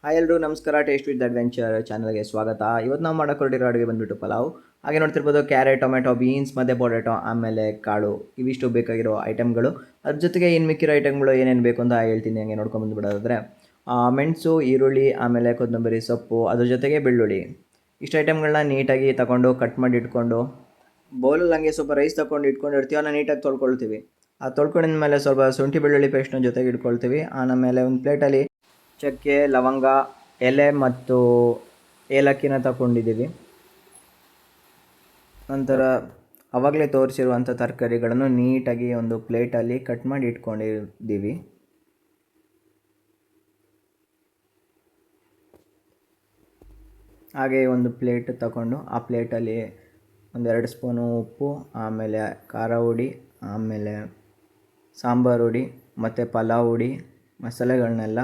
Hi ಎಲ್ಲರೂ ನಮಸ್ಕಾರ. Taste with adventure ಚಾನಲ್ಗೆ ಸ್ವಾಗತ. ಇವತ್ತು ನಾವು ಮಾಡೋಕೊಟ್ಟಿರೋ ಅಡುಗೆ ಬಂದುಬಿಟ್ಟು ಪಲಾವ್. ಹಾಗೆ ನೋಡ್ತಿರ್ಬೋದು ಕ್ಯಾರೆಟ್, ಟೊಮೆಟೊ, ಬೀನ್ಸ್ ಮತ್ತು ಪೊಟೆಟೊ, ಆಮೇಲೆ ಕಾಳು, ಇವಿಷ್ಟು ಬೇಕಾಗಿರೋ ಐಟಮ್ಗಳು. ಅದ್ರ ಜೊತೆಗೆ ಇನ್ನು ಮಿಕ್ಕಿರೋ ಐಟಮ್ಗಳು ಏನೇನು ಬೇಕು ಅಂತ ಹೇಳ್ತೀನಿ. ಹಂಗೆ ನೋಡ್ಕೊಂಬಂದುಬಿಡೋದಾದರೆ ಮೆಣಸು, ಈರುಳ್ಳಿ, ಆಮೇಲೆ ಕೊತ್ತಂಬರಿ ಸೊಪ್ಪು, ಅದ್ರ ಜೊತೆಗೆ ಬೆಳ್ಳುಳ್ಳಿ, ಇಷ್ಟು ಐಟಮ್ಗಳನ್ನ ನೀಟಾಗಿ ತಗೊಂಡು ಕಟ್ ಮಾಡಿ ಇಟ್ಕೊಂಡು ಬೌಲಲ್ಲಿ ಹಂಗೆ ಸ್ವಲ್ಪ ರೈಸ್ ತೊಗೊಂಡು ಇಟ್ಕೊಂಡಿರ್ತೀವಿ. ಅದನ್ನ ನೀಟಾಗಿ ತೊಳ್ಕೊಳ್ತೀವಿ. ಆ ತೊಳ್ಕೊಂಡಿದ ಮೇಲೆ ಸ್ವಲ್ಪ ಶುಂಠಿ ಬೆಳ್ಳುಳ್ಳಿ ಪೇಸ್ಟ್ನ ಜೊತೆಗೆ ಇಟ್ಕೊಳ್ತೀವಿ. ಆಮೇಲೆ ಒಂದು ಪ್ಲೇಟಲ್ಲಿ ಚಕ್ಕೆ, ಲವಂಗ, ಎಲೆ ಮತ್ತು ಏಲಕ್ಕಿನ ತಗೊಂಡಿದ್ದೀವಿ. ನಂತರ ಆವಾಗಲೇ ತೋರಿಸಿರುವಂಥ ತರಕಾರಿಗಳನ್ನು ನೀಟಾಗಿ ಒಂದು ಪ್ಲೇಟಲ್ಲಿ ಕಟ್ ಮಾಡಿ ಇಟ್ಕೊಂಡಿದ್ದೀವಿ. ಹಾಗೆ ಒಂದು ಪ್ಲೇಟ್ ತಗೊಂಡು ಆ ಪ್ಲೇಟಲ್ಲಿ 1-2 ಸ್ಪೂನು ಉಪ್ಪು, ಆಮೇಲೆ ಖಾರ ಹುಡಿ, ಆಮೇಲೆ ಸಾಂಬಾರು ಹುಡಿ ಮತ್ತು ಪಲಾವ್ ಹುಡಿ ಮಸಾಲೆಗಳನ್ನೆಲ್ಲ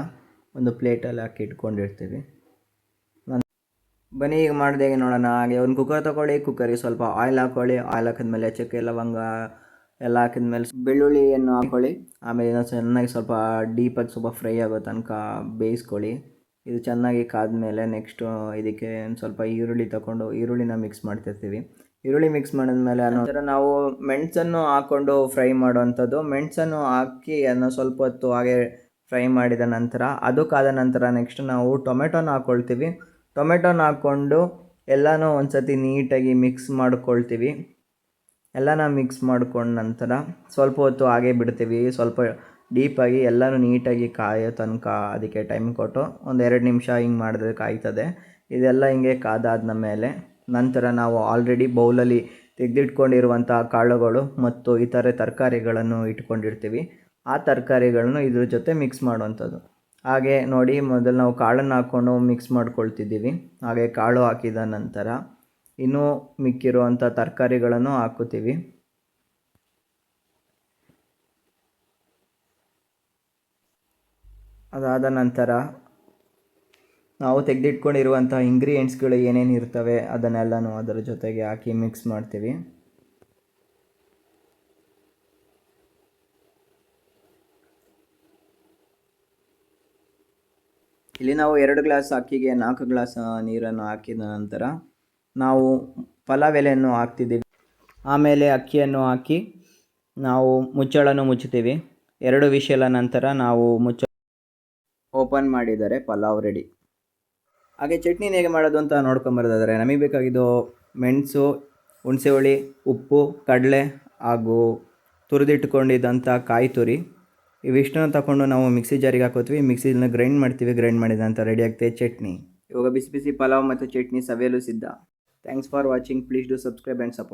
ಒಂದು ಪ್ಲೇಟಲ್ಲಿ ಹಾಕಿ ಇಟ್ಕೊಂಡಿರ್ತೀವಿ. ಬನ್ನಿ ಈಗ ಮಾಡಿದೆ ಹೇಗೆ ನೋಡೋಣ. ಹಾಗೆ ಒಂದು ಕುಕ್ಕರ್ ತೊಗೊಳ್ಳಿ. ಕುಕ್ಕರಿಗೆ ಸ್ವಲ್ಪ ಆಯಿಲ್ ಹಾಕ್ಕೊಳ್ಳಿ. ಆಯಿಲ್ ಹಾಕಿದ್ಮೇಲೆ ಚಕ್ಕೆ, ಲವಂಗ ಎಲ್ಲ ಹಾಕಿದ್ಮೇಲೆ ಬೆಳ್ಳುಳ್ಳಿಯನ್ನು ಹಾಕ್ಕೊಳ್ಳಿ. ಆಮೇಲೆ ಚೆನ್ನಾಗಿ ಸ್ವಲ್ಪ ಡೀಪಾಗಿ ಸ್ವಲ್ಪ ಫ್ರೈ ಆಗೋ ತನಕ ಬೇಯಿಸ್ಕೊಳ್ಳಿ. ಇದು ಚೆನ್ನಾಗಿ ಕಾದ್ಮೇಲೆ ನೆಕ್ಸ್ಟು ಇದಕ್ಕೆ ಒಂದು ಸ್ವಲ್ಪ ಈರುಳ್ಳಿ ತಗೊಂಡು ಈರುಳ್ಳಿನ ಮಿಕ್ಸ್ ಮಾಡ್ತಿರ್ತೀವಿ. ಈರುಳ್ಳಿ ಮಿಕ್ಸ್ ಮಾಡಿದ್ಮೇಲೆ ನಂತರ ನಾವು ಮೆಣಸನ್ನು ಹಾಕ್ಕೊಂಡು ಫ್ರೈ ಮಾಡೋವಂಥದ್ದು. ಮೆಣಸನ್ನು ಹಾಕಿ ಅದನ್ನು ಸ್ವಲ್ಪ ಹೊತ್ತು ಹಾಗೆ ಫ್ರೈ ಮಾಡಿದ ನಂತರ ಅದು ಕಾದ ನಂತರ ನೆಕ್ಸ್ಟ್ ನಾವು ಟೊಮೆಟೊನ ಹಾಕ್ಕೊಳ್ತೀವಿ. ಟೊಮೆಟೊನ ಹಾಕ್ಕೊಂಡು ಎಲ್ಲನೂ ಒಂದು ಸತಿ ನೀಟಾಗಿ ಮಿಕ್ಸ್ ಮಾಡ್ಕೊಳ್ತೀವಿ. ಎಲ್ಲನ ಮಿಕ್ಸ್ ಮಾಡ್ಕೊಂಡ ನಂತರ ಸ್ವಲ್ಪ ಹೊತ್ತು ಹಾಗೆ ಬಿಡ್ತೀವಿ. ಸ್ವಲ್ಪ ಡೀಪಾಗಿ ಎಲ್ಲನೂ ನೀಟಾಗಿ ಕಾಯೋ ತನಕ ಅದಕ್ಕೆ ಟೈಮ್ ಕೊಟ್ಟು 1-2 ನಿಮಿಷ ಹಿಂಗೆ ಮಾಡಿದ್ರೆ ಕಾಯ್ತದೆ. ಇದೆಲ್ಲ ಹಿಂಗೆ ಕಾದಾದ ಮೇಲೆ ನಂತರ ನಾವು ಆಲ್ರೆಡಿ ಬೌಲಲ್ಲಿ ತೆಗೆದಿಟ್ಕೊಂಡಿರುವಂಥ ಕಾಳುಗಳು ಮತ್ತು ಇತರೆ ತರಕಾರಿಗಳನ್ನು ಇಟ್ಕೊಂಡಿರ್ತೀವಿ. ಆ ತರಕಾರಿಗಳನ್ನು ಇದ್ರ ಜೊತೆ ಮಿಕ್ಸ್ ಮಾಡುವಂಥದ್ದು. ಹಾಗೆ ನೋಡಿ, ಮೊದಲು ನಾವು ಕಾಳನ್ನು ಹಾಕ್ಕೊಂಡು ಮಿಕ್ಸ್ ಮಾಡ್ಕೊಳ್ತಿದ್ದೀವಿ. ಹಾಗೆ ಕಾಳು ಹಾಕಿದ ನಂತರ ಇನ್ನೂ ಮಿಕ್ಕಿರುವಂಥ ತರಕಾರಿಗಳನ್ನು ಹಾಕುತ್ತೀವಿ. ಅದಾದ ನಂತರ ನಾವು ತೆಗೆದಿಟ್ಕೊಂಡಿರುವಂಥ ಇಂಗ್ರೀಡಿಯೆಂಟ್ಸ್ಗಳು ಏನೇನು ಇರ್ತವೆ ಅದನ್ನೆಲ್ಲನೂ ಅದರ ಜೊತೆಗೆ ಹಾಕಿ ಮಿಕ್ಸ್ ಮಾಡ್ತೀವಿ. ಇಲ್ಲಿ ನಾವು 2 ಗ್ಲಾಸ್ ಅಕ್ಕಿಗೆ 4 ಗ್ಲಾಸ್ ನೀರನ್ನು ಹಾಕಿದ ನಂತರ ನಾವು ಪಲಾವ್ ಎಲೆಯನ್ನು ಹಾಕ್ತಿದ್ದೀವಿ. ಆಮೇಲೆ ಅಕ್ಕಿಯನ್ನು ಹಾಕಿ ನಾವು ಮುಚ್ಚಳನ್ನು ಮುಚ್ಚುತ್ತೀವಿ. 2 ವಿಷಲ ನಂತರ ನಾವು ಓಪನ್ ಮಾಡಿದರೆ ಪಲಾವ್ ರೆಡಿ. ಹಾಗೆ ಚಟ್ನಿನ ಹೇಗೆ ಮಾಡೋದು ಅಂತ ನೋಡ್ಕೊಂಬರೋದಾದರೆ ನಮಗೆ ಬೇಕಾಗಿದ್ದು ಮೆಣಸು, ಹುಣಸೆ ಹುಳಿ, ಉಪ್ಪು, ಕಡಲೆ ಹಾಗೂ ತುರಿದಿಟ್ಕೊಂಡಿದ್ದಂಥ ಕಾಯಿ ತುರಿ, ಇವಿಷ್ಟನ್ನು ತಗೊಂಡು ನಾವು ಮಿಕ್ಸಿ ಜಾರಿಗೆ ಹಾಕೋತೀವಿ. ಮಿಕ್ಸಿನ ಗ್ರೈಂಡ್ ಮಾಡ್ತೀವಿ. ಗ್ರೈಂಡ್ ಮಾಡಿದ ನಂತರ ರೆಡಿ ಆಗ್ತದೆ ಚಟ್ನಿ. ಇವಾಗ ಬಿಸಿ ಬಿಸಿ ಪಲಾವ್ ಮತ್ತು ಚಟ್ನಿ ಸವಿಯಲು ಸಿದ್ಧ. Thanks for watching. Please do subscribe and support.